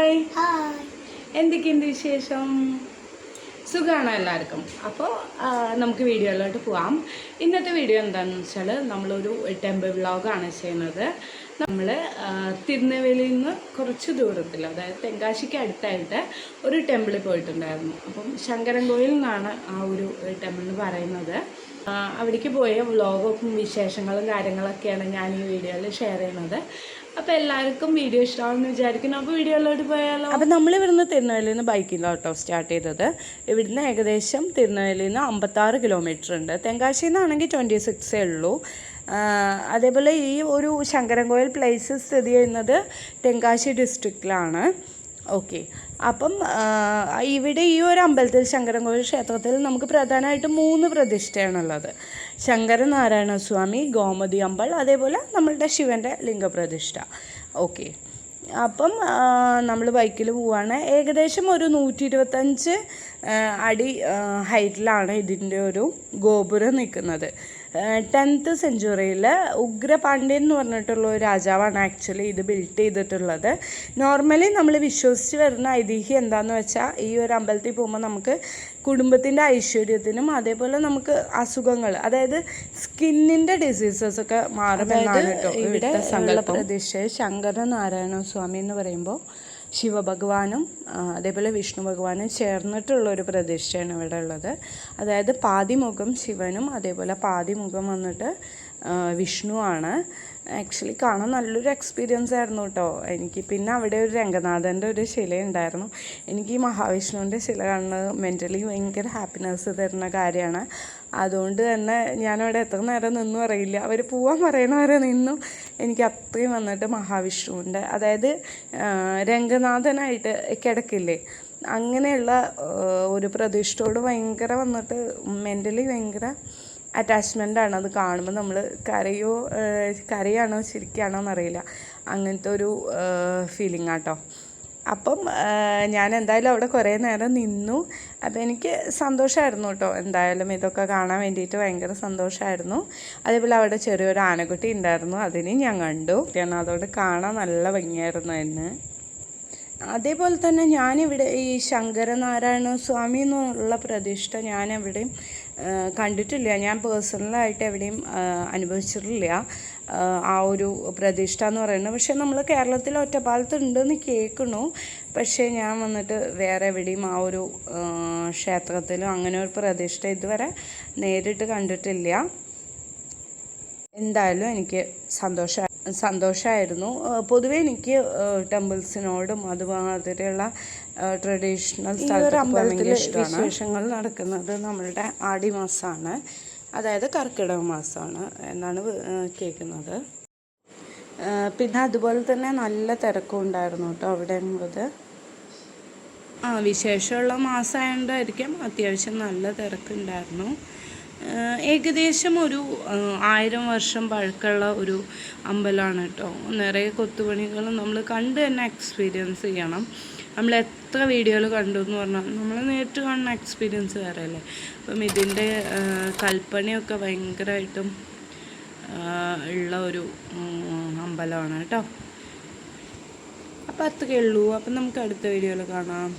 Hi, hi. എന്തൊക്കെയുണ്ട് വിശേഷം? സുഖമാണോ എല്ലാവർക്കും? അപ്പോൾ നമുക്ക് വീഡിയോയിലോട്ട് പോവാം. ഇന്നത്തെ വീഡിയോ എന്താണെന്ന് വെച്ചാൽ നമ്മളൊരു ടെമ്പിൾ വ്ളോഗാണ് ചെയ്യുന്നത്. നമ്മൾ തിരുനെൽവേലിയിൽ നിന്ന് കുറച്ച് ദൂരത്തിൽ, അതായത് തെങ്കാശിക്ക് അടുത്തായിട്ട് ഒരു ടെമ്പിളിൽ പോയിട്ടുണ്ടായിരുന്നു. അപ്പം ശങ്കരൻകോയിൽ നിന്നാണ് ആ ഒരു ടെമ്പിൾ എന്ന് പറയുന്നത്. അവിടേക്ക് പോയ വ്ളോഗും വിശേഷങ്ങളും കാര്യങ്ങളൊക്കെയാണ് ഞാൻ ഈ വീഡിയോയിൽ ഷെയർ ചെയ്യുന്നത്. അപ്പോൾ എല്ലാവർക്കും വീഡിയോ ഇഷ്ടമാണെന്ന് വിചാരിക്കുന്നു. അപ്പോൾ വീഡിയോയിലോട്ട് പോയാലോ? അപ്പോൾ നമ്മൾ ഇവിടുന്ന് തിരുനെല്ലിയിൽ നിന്ന് ബൈക്കിലോട്ടോ സ്റ്റാർട്ട് ചെയ്തത്. ഇവിടുന്ന് ഏകദേശം തിരുനെല്ലിയിൽ നിന്ന് 56 കിലോമീറ്റർ ഉണ്ട്. തെങ്കാശിയിൽ നിന്നാണെങ്കിൽ 26 ഉള്ളൂ. അതേപോലെ ഈ ഒരു ശങ്കരൻകോയിൽ പ്ലേസ് സ്ഥിതി ചെയ്യുന്നത് തെങ്കാശി ഡിസ്ട്രിക്റ്റിലാണ്. ഓക്കെ, അപ്പം ഇവിടെ ഈ ഒരു അമ്പലത്തിൽ, ശങ്കരൻകോയിൽ ക്ഷേത്രത്തിൽ നമുക്ക് പ്രധാനമായിട്ടും 3 പ്രതിഷ്ഠയാണുള്ളത്. ശങ്കരനാരായണ സ്വാമി, ഗോമതി അമ്പൽ, അതേപോലെ നമ്മളുടെ ശിവൻ്റെ ലിംഗപ്രതിഷ്ഠ. ഓക്കെ, അപ്പം നമ്മൾ ബൈക്കിൽ പോവുകയാണ്. ഏകദേശം ഒരു 125 അടി ഹൈറ്റിലാണ് ഇതിൻ്റെ ഒരു ഗോപുരം നിൽക്കുന്നത്. 10th സെഞ്ച്വറിയിൽ ഉഗ്രപാണ്ഡ്യൻ എന്ന് പറഞ്ഞിട്ടുള്ള ഒരു രാജാവാണ് ആക്ച്വലി ഇത് ബിൽറ്റ് ചെയ്തിട്ടുള്ളത്. നോർമലി നമ്മൾ വിശ്വസിച്ച് വരുന്ന ഐതിഹ്യം എന്താണെന്ന് വെച്ചാൽ, ഈ ഒരു അമ്പലത്തിൽ പോകുമ്പോൾ നമുക്ക് കുടുംബത്തിൻ്റെ ഐശ്വര്യത്തിനും അതേപോലെ നമുക്ക് അസുഖങ്ങൾ, അതായത് സ്കിന്നിൻ്റെ ഡിസീസസ് ഒക്കെ മാറുമെന്നാണ് കേട്ടോ ഇവിടെ സങ്കല്പം. പ്രതീക്ഷ ശങ്കരനാരായണ സ്വാമി എന്ന് പറയുമ്പോൾ ശിവഭഗവാനും അതേപോലെ വിഷ്ണു ഭഗവാനും ചേർന്നിട്ടുള്ളൊരു പ്രതിഷ്ഠയാണ് ഇവിടെ ഉള്ളത്. അതായത് പാതിമുഖം ശിവനും അതേപോലെ പാതിമുഖം വന്നിട്ട് വിഷ്ണുവാണ്. ആക്ച്വലി കാണാൻ നല്ലൊരു എക്സ്പീരിയൻസ് ആയിരുന്നു കേട്ടോ എനിക്ക്. പിന്നെ അവിടെ ഒരു രംഗനാഥൻ്റെ ഒരു ശിലയുണ്ടായിരുന്നു. എനിക്ക് ഈ മഹാവിഷ്ണുവിൻ്റെ ശില കാണുന്നത് മെൻ്റലി ഭയങ്കര ഹാപ്പിനെസ് തരുന്ന കാര്യമാണ്. അതുകൊണ്ട് തന്നെ ഞാനവിടെ എത്ര നേരം നിന്നും അറിയില്ല. അവർ പോവാൻ പറയണവരെ നിന്നും. എനിക്ക് അത്രയും വന്നിട്ട് മഹാവിഷ്ണുവിൻ്റെ, അതായത് രംഗനാഥനായിട്ട് കിടക്കില്ലേ, അങ്ങനെയുള്ള ഒരു പ്രതിഷ്ഠയോട് ഭയങ്കര വന്നിട്ട് മെൻ്റലി ഭയങ്കര അറ്റാച്ച്മെൻ്റാണ്. അത് കാണുമ്പോൾ നമ്മൾ കരയാണോ ശരിക്കാണോ എന്നറിയില്ല, അങ്ങനത്തെ ഒരു ഫീലിംഗ് ആട്ടോ. അപ്പം ഞാൻ എന്തായാലും അവിടെ കുറേ നേരം നിന്നു. അപ്പോൾ എനിക്ക് സന്തോഷമായിരുന്നു കേട്ടോ. എന്തായാലും ഇതൊക്കെ കാണാൻ വേണ്ടിയിട്ട് ഭയങ്കര സന്തോഷമായിരുന്നു. അതേപോലെ അവിടെ ചെറിയൊരു ആനക്കുട്ടി ഉണ്ടായിരുന്നു, അതിനെയും ഞാൻ കണ്ടു. അതോട് കാണാൻ നല്ല ഭംഗിയായിരുന്നു അതിന്. അതേപോലെ തന്നെ ഞാനിവിടെ ഈ ശങ്കരനാരായണ സ്വാമി എന്നുള്ള പ്രതിഷ്ഠ ഞാനെവിടെയും കണ്ടിട്ടില്ല. ഞാൻ പേഴ്സണലായിട്ട് എവിടെയും അനുഭവിച്ചിട്ടില്ല ആ ഒരു പ്രതിഷ്ഠ എന്ന് പറയുന്നത്. പക്ഷേ നമ്മൾ കേരളത്തിൽ ഒറ്റപ്പാലത്ത് ഉണ്ടെന്ന് കേൾക്കണു. പക്ഷേ ഞാൻ വന്നിട്ട് വേറെ എവിടെയും ആ ഒരു ക്ഷേത്രത്തിലും അങ്ങനെ ഒരു പ്രതിഷ്ഠ ഇതുവരെ നേരിട്ട് കണ്ടിട്ടില്ല. എന്തായാലും എനിക്ക് സന്തോഷമായിരുന്നു. പൊതുവേ എനിക്ക് ടെമ്പിൾസിനോടും അതുമാതിരിയുള്ള ട്രഡീഷണൽ സ്ഥലത്തിൽ വിശേഷങ്ങൾ നടക്കുന്നത് നമ്മളുടെ ആടി മാസമാണ്, അതായത് കർക്കിടക മാസമാണ് എന്നാണ് കേൾക്കുന്നത്. പിന്നെ അതുപോലെ തന്നെ നല്ല തിരക്കും ഉണ്ടായിരുന്നു കേട്ടോ അവിടെ ഉള്ളത്. വിശേഷമുള്ള മാസമായതുകൊണ്ടായിരിക്കും അത്യാവശ്യം നല്ല തിരക്കുണ്ടായിരുന്നു. ഏകദേശം ഒരു 1000 വർഷം പഴക്കമുള്ള ഒരു അമ്പലമാണ് കേട്ടോ. നിറയെ കൊത്തുപണികളും നമ്മൾ കണ്ട് തന്നെ എക്സ്പീരിയൻസ് ചെയ്യണം. നമ്മൾ എത്ര വീഡിയോയിൽ കണ്ടു എന്ന് പറഞ്ഞാൽ നമ്മൾ നേരിട്ട് കാണുന്ന എക്സ്പീരിയൻസ് വേറെ അല്ലേ. അപ്പം ഇതിൻ്റെ കൽപ്പണിയൊക്കെ ഭയങ്കരമായിട്ടും ഉള്ള ഒരു അമ്പലമാണ് കേട്ടോ. അപ്പം അത്രയേ ഉള്ളൂ. അപ്പം നമുക്ക് അടുത്ത വീഡിയോയിൽ കാണാം.